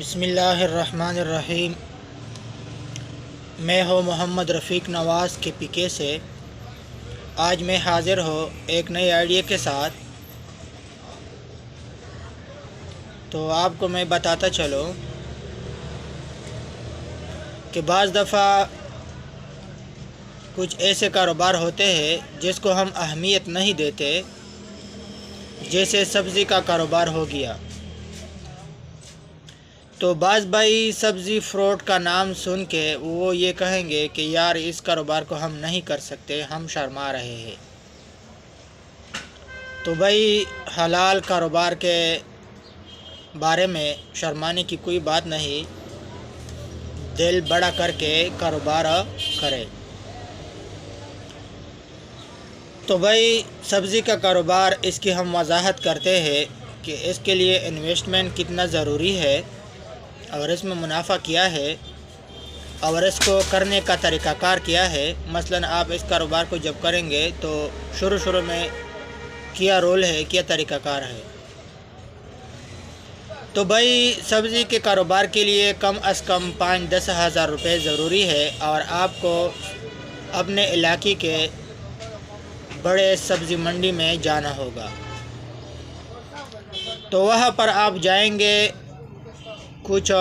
बिस्मिल्लाह अर्रहमान अर्रहीम। मैं हूँ मोहम्मद रफ़ीक नवाज़ के पीके से। आज मैं हाज़िर हूँ एक नई आइडिया के साथ। तो आपको मैं बताता चलूँ कि बाज़ दफ़ा कुछ ऐसे कारोबार होते हैं जिसको हम अहमियत नहीं देते, जैसे सब्ज़ी का कारोबार हो गया। तो बाज़ भाई सब्ज़ी फ्रूट का नाम सुन के वो ये कहेंगे कि यार इस कारोबार को हम नहीं कर सकते, हम शर्मा रहे हैं। तो भाई हलाल कारोबार के बारे में शर्माने की कोई बात नहीं, दिल बड़ा करके कारोबार करें। तो भाई सब्ज़ी का कारोबार, इसकी हम वजाहत करते हैं कि इसके लिए इन्वेस्टमेंट कितना ज़रूरी है और इसमें मुनाफा क्या है और इसको करने का तरीक़ाकार क्या है। मसलन आप इस कारोबार को जब करेंगे तो शुरू में क्या रोल है, क्या तरीक़ाकार है। तो भाई सब्ज़ी के कारोबार के लिए कम अज़ कम 5-10 हज़ार रुपये ज़रूरी है और आपको अपने इलाके के बड़े सब्ज़ी मंडी में जाना होगा। तो वहाँ पर आप जाएंगे, कुछ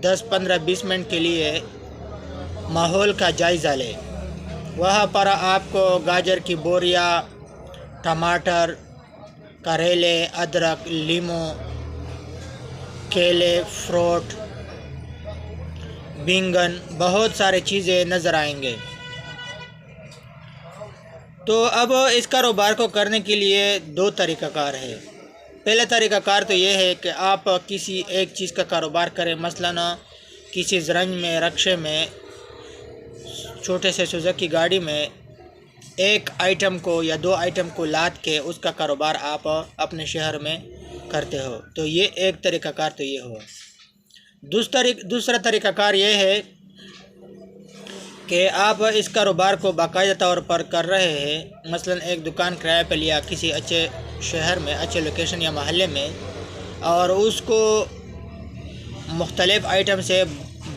10-15-20 मिनट के लिए माहौल का जायज़ा लें। वहाँ पर आपको गाजर की बोरियां, टमाटर, करेले, अदरक, लीमू, केले, फ्रूट, बैंगन, बहुत सारे चीज़ें नज़र आएंगे। तो अब इस कारोबार को करने के लिए 2 तरीक़ाकार है। पहला तरीक़ाकार तो ये है कि आप किसी एक चीज़ का कारोबार करें। मसलन किसी ज़रंज में, रक्शे में, छोटे से सुजुकी गाड़ी में एक आइटम को या 2 आइटम को लाद के उसका कारोबार आप अपने शहर में करते हो। तो ये एक तरीक़ाकार तो ये हो। दूसरा तरीक़ाकार ये है कि आप इस कारोबार को बाकायदा तौर पर कर रहे हैं। मसलन एक दुकान किराए पर लिया किसी अच्छे शहर में, अच्छे लोकेशन या महल्ले में, और उसको मुख्तलिफ़ आइटम से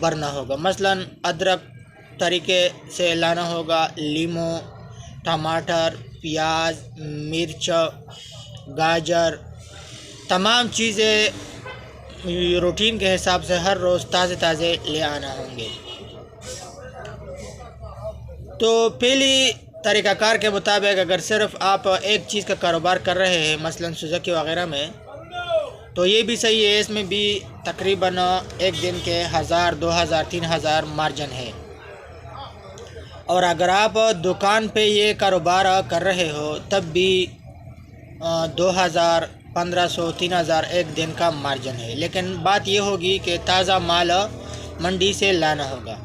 भरना होगा। मसलन अदरक तरीके से लाना होगा, लीमू, टमाटर, प्याज, मिर्च, गाजर, तमाम चीज़ें रूटीन के हिसाब से हर रोज़ ताज़े ले आना होंगे। तो पहली तरीक़ाकार के मुताबिक अगर सिर्फ़ आप एक चीज़ का कारोबार कर रहे हैं, मसलन सुजुकी वग़ैरह में, तो ये भी सही है। इसमें भी तकरीबन एक दिन के 1000, 2000, 3000 मार्जिन है। और अगर आप दुकान पे ये कारोबार कर रहे हो तब भी 2000, 1500, 3000 एक दिन का मार्जिन है। लेकिन बात ये होगी कि ताज़ा माल मंडी से लाना होगा।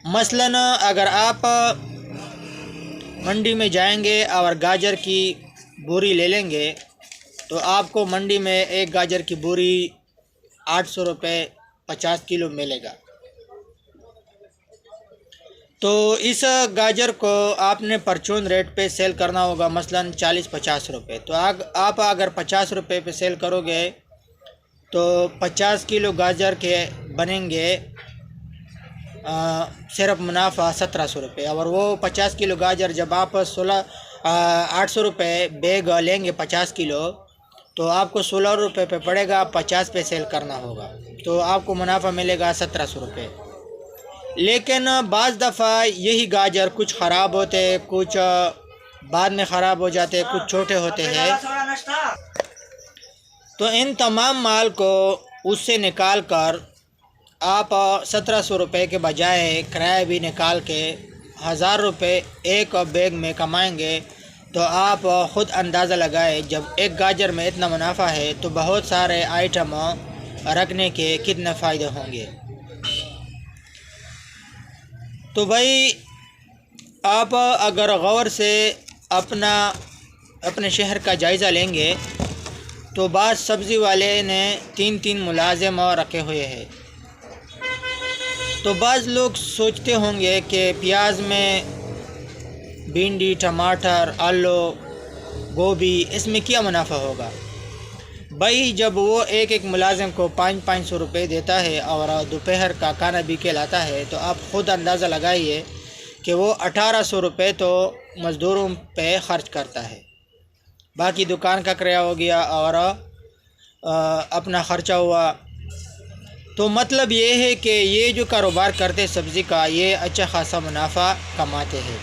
मसलन अगर आप मंडी में जाएंगे और गाजर की बोरी ले लेंगे तो आपको मंडी में एक गाजर की बोरी 800 रुपये 50 किलो मिलेगा। तो इस गाजर को आपने परचून रेट पे सेल करना होगा, मसलन 40-50 रुपये। तो आप अगर 50 रुपये पे सेल करोगे तो 50 किलो गाजर के बनेंगे सिर्फ मुनाफा 1700 रुपये। और वो 50 किलो गाजर जब आप 800 रुपये बैग लेंगे 50 किलो, तो आपको 16 रुपये पे पड़ेगा, 50 पे सेल करना होगा, तो आपको मुनाफा मिलेगा 1700 रुपये। लेकिन बाज़ दफ़ा यही गाजर कुछ ख़राब होते हैं, कुछ बाद में ख़राब हो जाते हैं, कुछ छोटे होते हैं। तो इन तमाम माल को उससे निकाल कर आप 1700 रुपये के बजाय किराया भी निकाल के 1000 रुपये एक बैग में कमाएंगे। तो आप ख़ुद अंदाज़ा लगाए, जब एक गाजर में इतना मुनाफा है तो बहुत सारे आइटम रखने के कितने फ़ायदे होंगे। तो भाई आप अगर गौर से अपने शहर का जायज़ा लेंगे तो बाज़ सब्ज़ी वाले ने 3-3 मुलाजिम रखे हुए हैं। तो बाज़ लोग सोचते होंगे कि प्याज में भिंडी, टमाटर, आलू, गोभी, इसमें क्या मुनाफा होगा। بھائی جب وہ ایک ملازم کو 500 روپے دیتا ہے اور دوپہر کا کھانا بھی کھلاتا ہے تو آپ خود اندازہ لگائیے کہ وہ 1800 روپے تو مزدوروں پہ خرچ کرتا ہے، باقی دکان کا کرایہ ہو گیا اور اپنا خرچہ ہوا۔ تو مطلب یہ ہے کہ یہ جو کاروبار کرتے سبزی کا، یہ اچھا خاصا منافع کماتے ہیں۔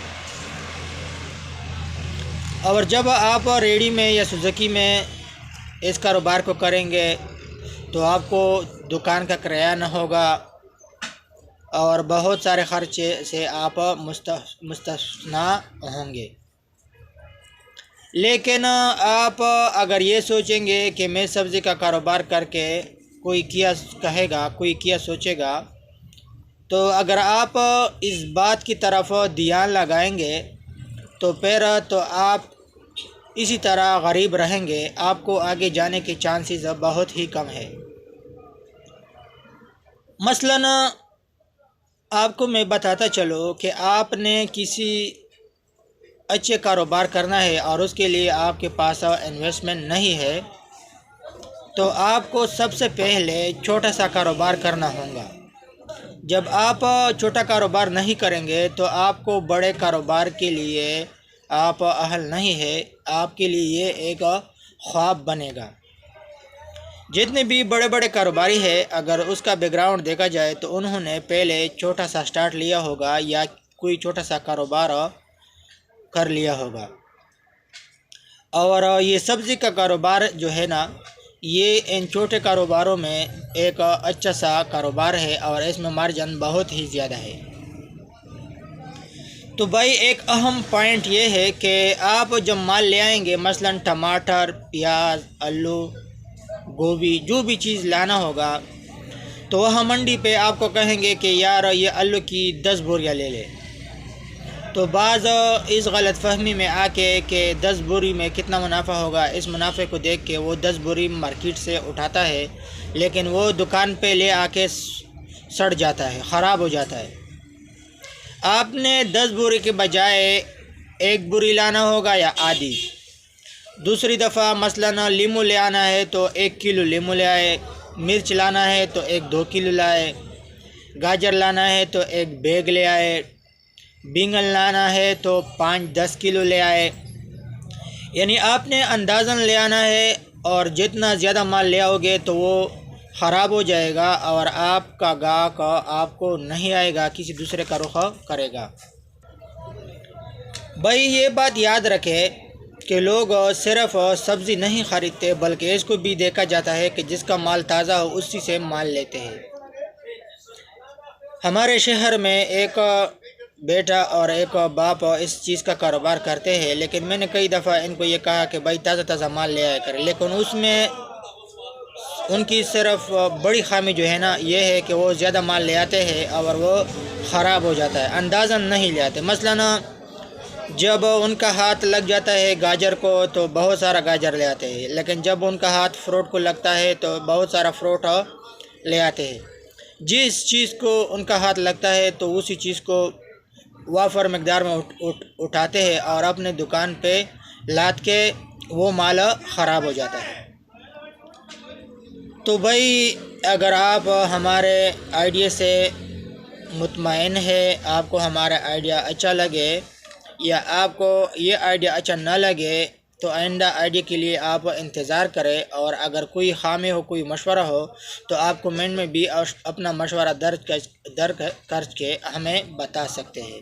اور جب آپ ریڑھی میں یا سوزوکی میں اس کاروبار کو کریں گے تو آپ کو دکان کا کرایہ نہ ہوگا اور بہت سارے خرچے سے آپ مستثنا ہوں گے۔ لیکن آپ اگر یہ سوچیں گے کہ میں سبزی کا کاروبار کر کے کوئی کیا کہے گا، کوئی کیا سوچے گا، تو اگر آپ اس بات کی طرف دھیان لگائیں گے تو پھر تو آپ اسی طرح غریب رہیں گے، آپ کو آگے جانے کے چانسز بہت ہی کم ہے۔ مثلاً آپ کو میں بتاتا چلوں کہ آپ نے کسی اچھے کاروبار کرنا ہے اور اس کے لیے آپ کے پاس انویسٹمنٹ نہیں ہے، تو آپ کو سب سے پہلے چھوٹا سا کاروبار کرنا ہوگا۔ جب آپ چھوٹا کاروبار نہیں کریں گے تو آپ کو بڑے کاروبار کے لیے آپ اہل نہیں ہے، آپ کے لیے یہ ایک خواب بنے گا۔ جتنے بھی بڑے بڑے کاروباری ہیں، اگر اس کا بیک گراؤنڈ دیکھا جائے تو انہوں نے پہلے چھوٹا سا سٹارٹ لیا ہوگا یا کوئی چھوٹا سا کاروبار کر لیا ہوگا۔ اور یہ سبزی کا کاروبار جو ہے نا، یہ ان چھوٹے کاروباروں میں ایک اچھا سا کاروبار ہے اور اس میں مارجن بہت ہی زیادہ ہے۔ تو بھائی ایک اہم پوائنٹ یہ ہے کہ آپ جب مال لے آئیں گے، مثلاً ٹماٹر، پیاز، آلو، گوبھی، جو بھی چیز لانا ہوگا، تو وہاں منڈی پہ آپ کو کہیں گے کہ یار یہ آلو کی 10 بوریاں لے لے۔ تو بعض اس غلط فہمی میں آ کے کہ 10 بوری میں کتنا منافع ہوگا، اس منافع کو دیکھ کے وہ 10 بوری مارکیٹ سے اٹھاتا ہے، لیکن وہ دکان پہ لے آ کے سڑ جاتا ہے، خراب ہو جاتا ہے۔ آپ نے 10 بوری کے بجائے 1 بوری لانا ہوگا یا آدھی۔ دوسری دفعہ مثلاً لیمو لے آنا ہے تو 1 کلو لیمو لے آئے، مرچ لانا ہے تو 1-2 کلو لائے، گاجر لانا ہے تو 1 بیگ لے آئے، بینگن لانا ہے تو 5-10 کلو لے آئے۔ یعنی آپ نے اندازاً لے آنا ہے، اور جتنا زیادہ مال لے آؤ گے تو وہ خراب ہو جائے گا اور آپ کا گاہک آپ کو نہیں آئے گا، کسی دوسرے کا رخ کرے گا۔ بھائی یہ بات یاد رکھے کہ لوگ صرف سبزی نہیں خریدتے، بلکہ اس کو بھی دیکھا جاتا ہے کہ جس کا مال تازہ ہو اسی سے مال لیتے ہیں۔ ہمارے شہر میں ایک بیٹا اور ایک باپ اس چیز کا کاروبار کرتے ہیں، لیکن میں نے کئی دفعہ ان کو یہ کہا کہ بھائی تازہ تازہ مال لے آیا کریں، لیکن اس میں ان کی صرف بڑی خامی جو ہے نا، یہ ہے کہ وہ زیادہ مال لے آتے ہیں اور وہ خراب ہو جاتا ہے، اندازاً نہیں لے آتے۔ مثلاً جب ان کا ہاتھ لگ جاتا ہے گاجر کو تو بہت سارا گاجر لے آتے ہیں، لیکن جب ان کا ہاتھ فروٹ کو لگتا ہے تو بہت سارا فروٹ لے آتے ہیں۔ جس چیز کو ان کا ہاتھ لگتا ہے تو اسی چیز کو وافر مقدار میں اٹھاتے ہیں اور اپنے دکان پہ لاد کے وہ مال خراب ہو جاتا ہے۔ تو بھائی اگر آپ ہمارے آئیڈیا سے مطمئن ہے، آپ کو ہمارا آئیڈیا اچھا لگے یا آپ کو یہ آئیڈیا اچھا نہ لگے تو آئندہ آئیڈیا کے لیے آپ انتظار کریں، اور اگر کوئی خامی ہو، کوئی مشورہ ہو تو آپ کمنٹ میں بھی اپنا مشورہ درج کر کے ہمیں بتا سکتے ہیں۔